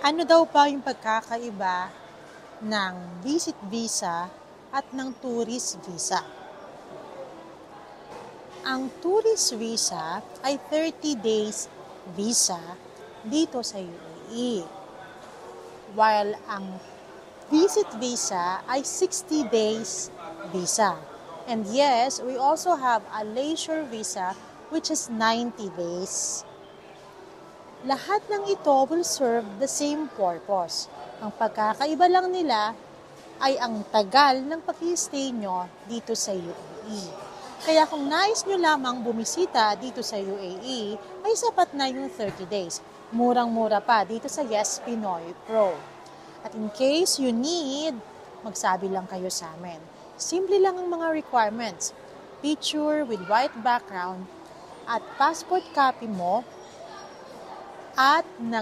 Ano daw ba yung pagkakaiba ng visit visa at ng tourist visa? Ang tourist visa ay 30 days visa dito sa UAE. While ang visit visa ay 60 days visa. And yes, we also have a leisure visa which is 90 days. Lahat ng ito will serve the same purpose. Ang pagkakaiba lang nila ay ang tagal ng pag-i-stay nyo dito sa UAE. Kaya kung nais nyo lamang bumisita dito sa UAE, ay sapat na yung 30 days. Murang-mura pa dito sa Yes Pinoy Pro. At in case you need, magsabi lang kayo sa amin. Simple lang ang mga requirements. Picture with white background at passport copy mo at ng